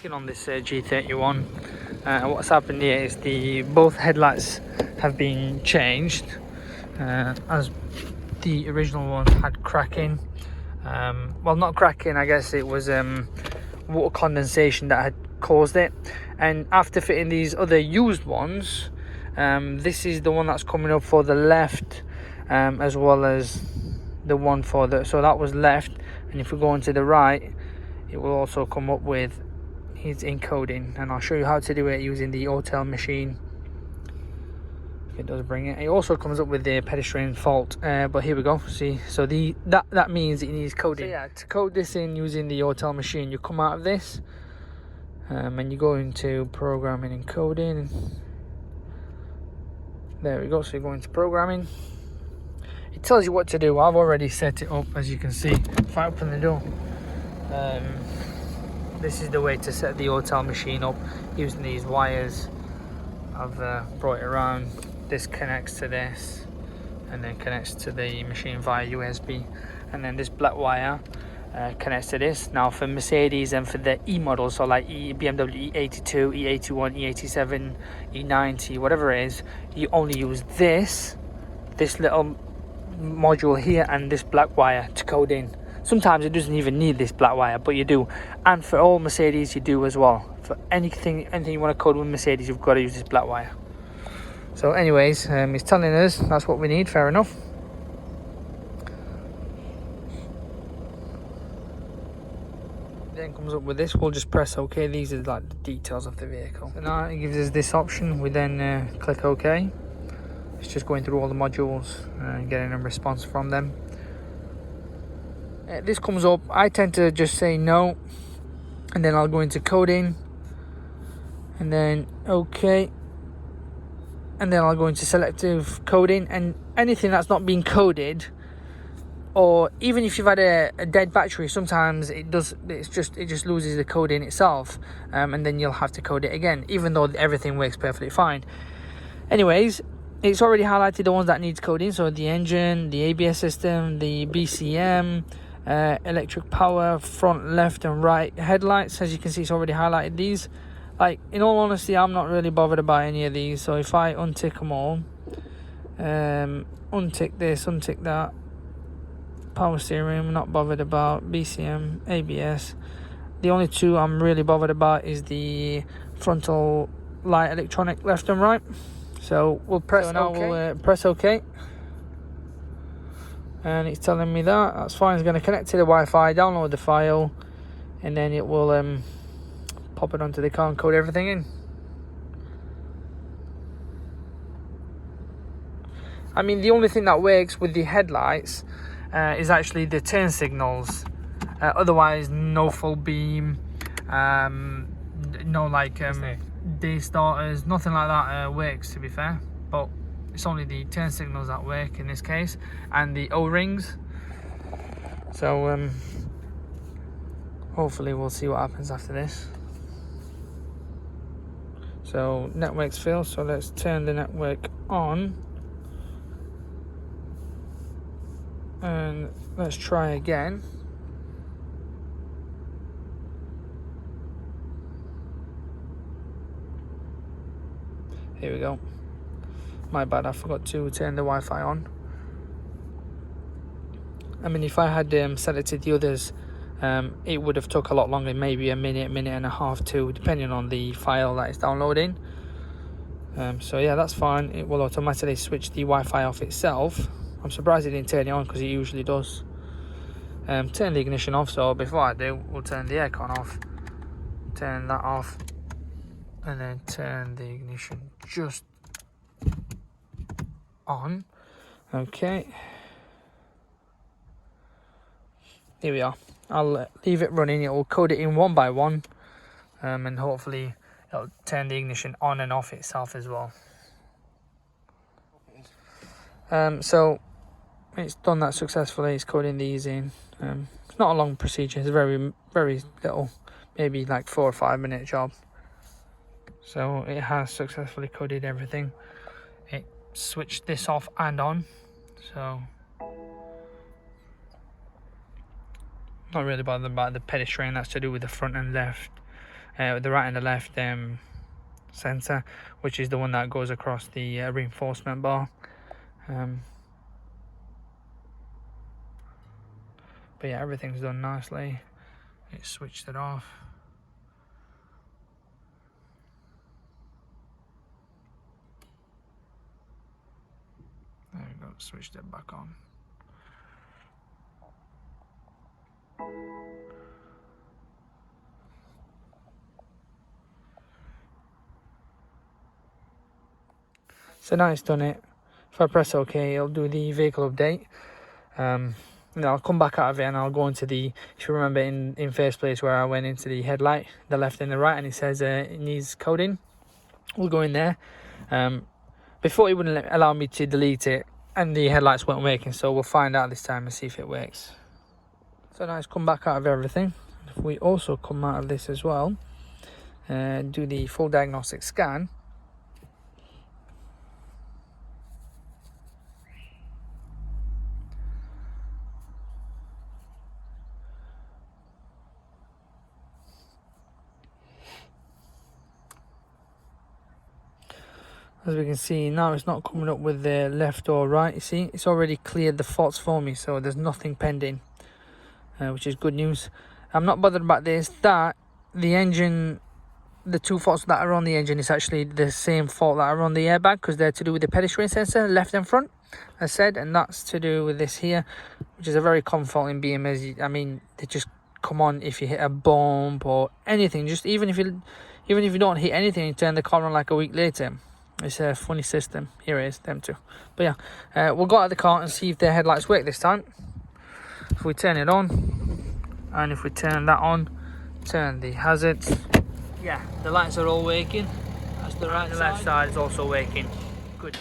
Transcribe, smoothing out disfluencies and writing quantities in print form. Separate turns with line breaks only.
Working on this G31. What's happened here is both headlights have been changed, as the original ones had cracking. Well, not cracking, I guess it was water condensation that had caused it. And after fitting these other used ones, this is the one that's coming up for the left, as well as the one for the, so that was left, and if we go on to the right, it will also come up with his encoding, and I'll show you how to do it using the AUTEL machine. It does bring it. It also comes up with the pedestrian fault, but here we go. See, so that means it needs coding. So yeah, to code this in using the AUTEL machine, you come out of this, and you go into programming and coding. There we go. So you go into programming. It tells you what to do. I've already set it up, as you can see. If I open the door, this is the way to set the AUTEL machine up using these wires. I've brought it around. This connects to this, and then connects to the machine via USB, and then this black wire connects to this. Now for Mercedes and for the E models, so like BMW E82, E81, E87, E90, whatever it is, you only use this little module here and this black wire to code in. Sometimes it doesn't even need this black wire, but you do. And for all Mercedes, you do as well. For anything you want to code with Mercedes, you've got to use this black wire. So anyways, it's telling us that's what we need. Fair enough. Then comes up with this. We'll just press OK. These are like the details of the vehicle. So now it gives us this option. We then click OK. It's just going through all the modules and getting a response from them. This comes up. I tend to just say no, and then I'll go into coding, and then OK, and then I'll go into selective coding, and anything that's not being coded, or even if you've had a dead battery, sometimes it just loses the coding itself, and then you'll have to code it again, even though everything works perfectly fine. Anyways, it's already highlighted the ones that needs coding, so the engine, the ABS system, the BCM, electric power, front, left and right headlights. As you can see, it's already highlighted these. Like, in all honesty, I'm not really bothered about any of these. So if I untick them all, untick this, untick that, power steering, I'm not bothered about, BCM, ABS. The only two I'm really bothered about is the frontal light electronic left and right. So we'll press OK. We'll press OK. And it's telling me that's fine. It's going to connect to the Wi-Fi, download the file, and then it will pop it onto the car and code everything in. I mean, the only thing that works with the headlights is actually the turn signals. Otherwise, no full beam, no like day starters, nothing like that works, to be fair. But it's only the turn signals that work in this case, and the O-rings. So hopefully we'll see what happens after this. So network's failed, so let's turn the network on, and let's try again. Here we go. My bad, I forgot to turn the Wi-Fi on. I mean, if I had selected the others, it would have took a lot longer, maybe a minute and a half too, depending on the file that it's downloading. So yeah, that's fine. It will automatically switch the Wi-Fi off itself. I'm surprised it didn't turn it on, because it usually does. Turn the ignition off. So before I do, we'll turn the aircon off, turn that off, and then turn the ignition just on. Okay, here we are. I'll leave it running. It will code it in one by one, and hopefully it'll turn the ignition on and off itself as well. So it's done that successfully. It's coding these in. It's not a long procedure. It's very little, maybe like 4 or 5 minute job. So it has successfully coded everything. It switched this off and on, so not really bothered about the pedestrian. That's to do with the front and left the right and the left sensor, which is the one that goes across the reinforcement bar. But yeah, everything's done nicely. It switched it off. There we go, switched it back on. So now it's done it. If I press OK, it'll do the vehicle update. And I'll come back out of it and I'll go into the, if you remember in first place where I went into the headlight, the left and the right, and it says it needs coding. We'll go in there. Before it wouldn't allow me to delete it and the headlights weren't working, so we'll find out this time and see if it works. So now it's come back out of everything. If we also come out of this as well and do the full diagnostic scan, as we can see now, it's not coming up with the left or right. You see, it's already cleared the faults for me, so there's nothing pending, which is good news. I'm not bothered about this, that the engine, the two faults that are on the engine is actually the same fault that are on the airbag, because they're to do with the pedestrian sensor, left and front, as said, and that's to do with this here, which is a very common fault in BMWs. I mean, they just come on if you hit a bump or anything. Just even if you don't hit anything, you turn the car on like a week later. It's a funny system. Here it is, them two. But yeah, we'll go out of the car and see if the headlights work this time. If we turn it on, and if we turn that on, turn the hazards, yeah, the lights are all working. That's the right and the left side is also working. Good.